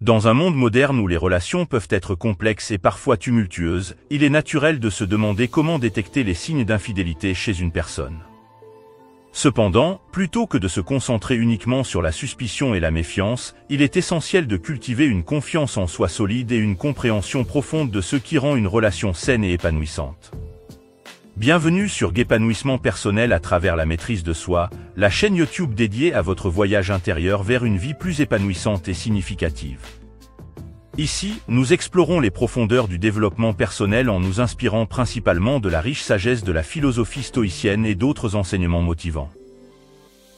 Dans un monde moderne où les relations peuvent être complexes et parfois tumultueuses, il est naturel de se demander comment détecter les signes d'infidélité chez une personne. Cependant, plutôt que de se concentrer uniquement sur la suspicion et la méfiance, il est essentiel de cultiver une confiance en soi solide et une compréhension profonde de ce qui rend une relation saine et épanouissante. Bienvenue sur Guépanouissement personnel à travers la maîtrise de soi, la chaîne YouTube dédiée à votre voyage intérieur vers une vie plus épanouissante et significative. Ici, nous explorons les profondeurs du développement personnel en nous inspirant principalement de la riche sagesse de la philosophie stoïcienne et d'autres enseignements motivants.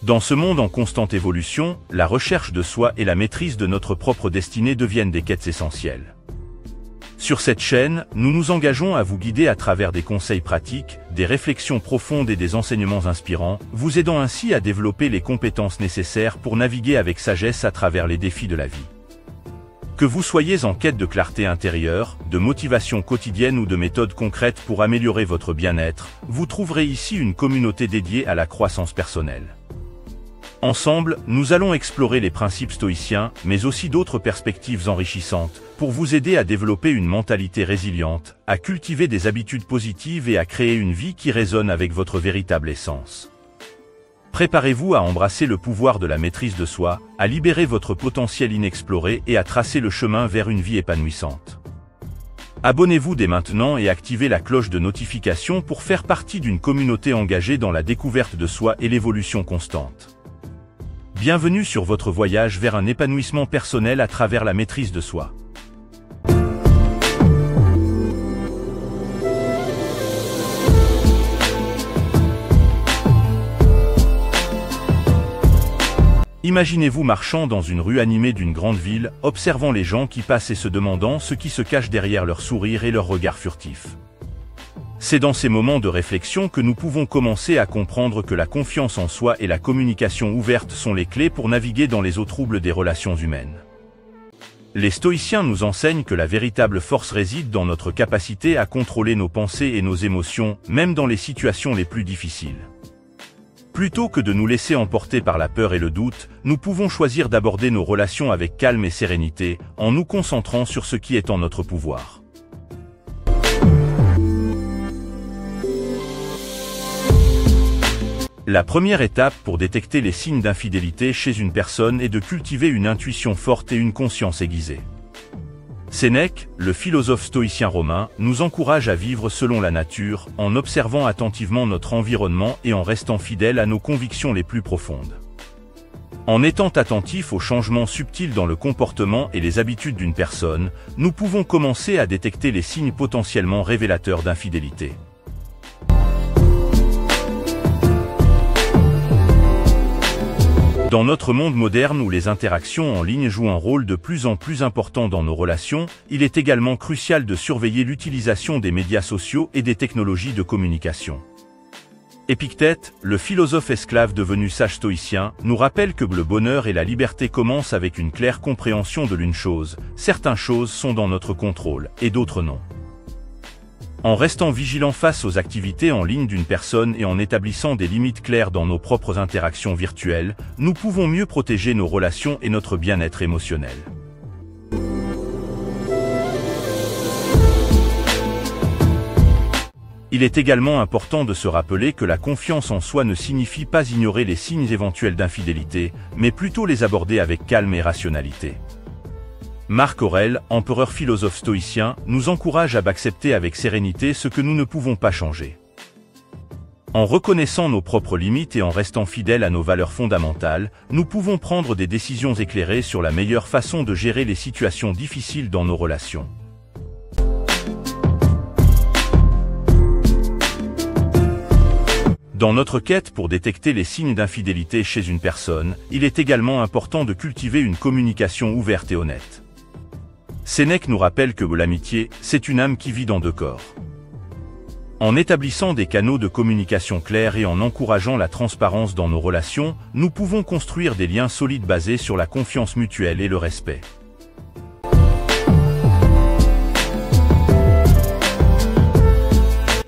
Dans ce monde en constante évolution, la recherche de soi et la maîtrise de notre propre destinée deviennent des quêtes essentielles. Sur cette chaîne, nous nous engageons à vous guider à travers des conseils pratiques, des réflexions profondes et des enseignements inspirants, vous aidant ainsi à développer les compétences nécessaires pour naviguer avec sagesse à travers les défis de la vie. Que vous soyez en quête de clarté intérieure, de motivation quotidienne ou de méthodes concrètes pour améliorer votre bien-être, vous trouverez ici une communauté dédiée à la croissance personnelle. Ensemble, nous allons explorer les principes stoïciens, mais aussi d'autres perspectives enrichissantes, pour vous aider à développer une mentalité résiliente, à cultiver des habitudes positives et à créer une vie qui résonne avec votre véritable essence. Préparez-vous à embrasser le pouvoir de la maîtrise de soi, à libérer votre potentiel inexploré et à tracer le chemin vers une vie épanouissante. Abonnez-vous dès maintenant et activez la cloche de notification pour faire partie d'une communauté engagée dans la découverte de soi et l'évolution constante. Bienvenue sur votre voyage vers un épanouissement personnel à travers la maîtrise de soi. Imaginez-vous marchant dans une rue animée d'une grande ville, observant les gens qui passent et se demandant ce qui se cache derrière leur sourire et leur regard furtif. C'est dans ces moments de réflexion que nous pouvons commencer à comprendre que la confiance en soi et la communication ouverte sont les clés pour naviguer dans les eaux troubles des relations humaines. Les stoïciens nous enseignent que la véritable force réside dans notre capacité à contrôler nos pensées et nos émotions, même dans les situations les plus difficiles. Plutôt que de nous laisser emporter par la peur et le doute, nous pouvons choisir d'aborder nos relations avec calme et sérénité, en nous concentrant sur ce qui est en notre pouvoir. La première étape pour détecter les signes d'infidélité chez une personne est de cultiver une intuition forte et une conscience aiguisée. Sénèque, le philosophe stoïcien romain, nous encourage à vivre selon la nature, en observant attentivement notre environnement et en restant fidèles à nos convictions les plus profondes. En étant attentifs aux changements subtils dans le comportement et les habitudes d'une personne, nous pouvons commencer à détecter les signes potentiellement révélateurs d'infidélité. Dans notre monde moderne où les interactions en ligne jouent un rôle de plus en plus important dans nos relations, il est également crucial de surveiller l'utilisation des médias sociaux et des technologies de communication. Épictète, le philosophe esclave devenu sage stoïcien, nous rappelle que le bonheur et la liberté commencent avec une claire compréhension de l'une chose, certaines choses sont dans notre contrôle, et d'autres non. En restant vigilants face aux activités en ligne d'une personne et en établissant des limites claires dans nos propres interactions virtuelles, nous pouvons mieux protéger nos relations et notre bien-être émotionnel. Il est également important de se rappeler que la confiance en soi ne signifie pas ignorer les signes éventuels d'infidélité, mais plutôt les aborder avec calme et rationalité. Marc Aurèle, empereur philosophe stoïcien, nous encourage à accepter avec sérénité ce que nous ne pouvons pas changer. En reconnaissant nos propres limites et en restant fidèles à nos valeurs fondamentales, nous pouvons prendre des décisions éclairées sur la meilleure façon de gérer les situations difficiles dans nos relations. Dans notre quête pour détecter les signes d'infidélité chez une personne, il est également important de cultiver une communication ouverte et honnête. Sénèque nous rappelle que l'amitié, c'est une âme qui vit dans deux corps. En établissant des canaux de communication clairs et en encourageant la transparence dans nos relations, nous pouvons construire des liens solides basés sur la confiance mutuelle et le respect.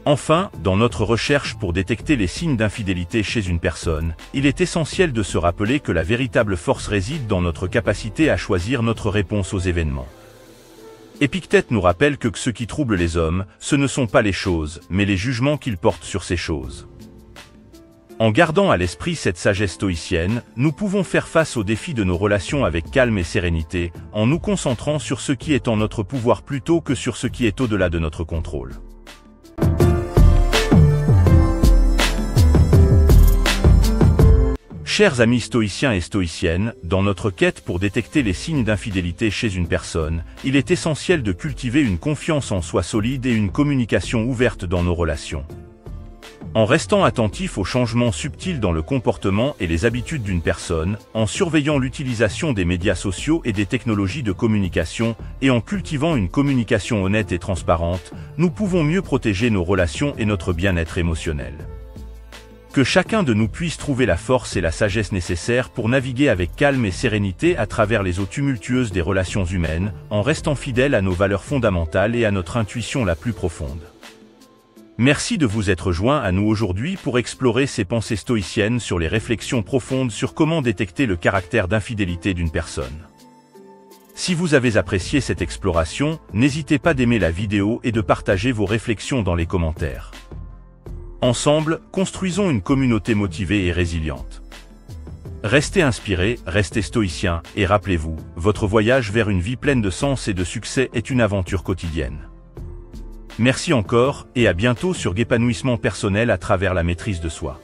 Enfin, dans notre recherche pour détecter les signes d'infidélité chez une personne, il est essentiel de se rappeler que la véritable force réside dans notre capacité à choisir notre réponse aux événements. Épictète nous rappelle que ce qui trouble les hommes, ce ne sont pas les choses, mais les jugements qu'ils portent sur ces choses. En gardant à l'esprit cette sagesse stoïcienne, nous pouvons faire face aux défis de nos relations avec calme et sérénité, en nous concentrant sur ce qui est en notre pouvoir plutôt que sur ce qui est au-delà de notre contrôle. Chers amis stoïciens et stoïciennes, dans notre quête pour détecter les signes d'infidélité chez une personne, il est essentiel de cultiver une confiance en soi solide et une communication ouverte dans nos relations. En restant attentif aux changements subtils dans le comportement et les habitudes d'une personne, en surveillant l'utilisation des médias sociaux et des technologies de communication, et en cultivant une communication honnête et transparente, nous pouvons mieux protéger nos relations et notre bien-être émotionnel. Que chacun de nous puisse trouver la force et la sagesse nécessaires pour naviguer avec calme et sérénité à travers les eaux tumultueuses des relations humaines, en restant fidèle à nos valeurs fondamentales et à notre intuition la plus profonde. Merci de vous être joint à nous aujourd'hui pour explorer ces pensées stoïciennes sur les réflexions profondes sur comment détecter le caractère d'infidélité d'une personne. Si vous avez apprécié cette exploration, n'hésitez pas d'aimer la vidéo et de partager vos réflexions dans les commentaires. Ensemble, construisons une communauté motivée et résiliente. Restez inspirés, restez stoïciens, et rappelez-vous, votre voyage vers une vie pleine de sens et de succès est une aventure quotidienne. Merci encore, et à bientôt sur Épanouissement personnel à travers la maîtrise de soi.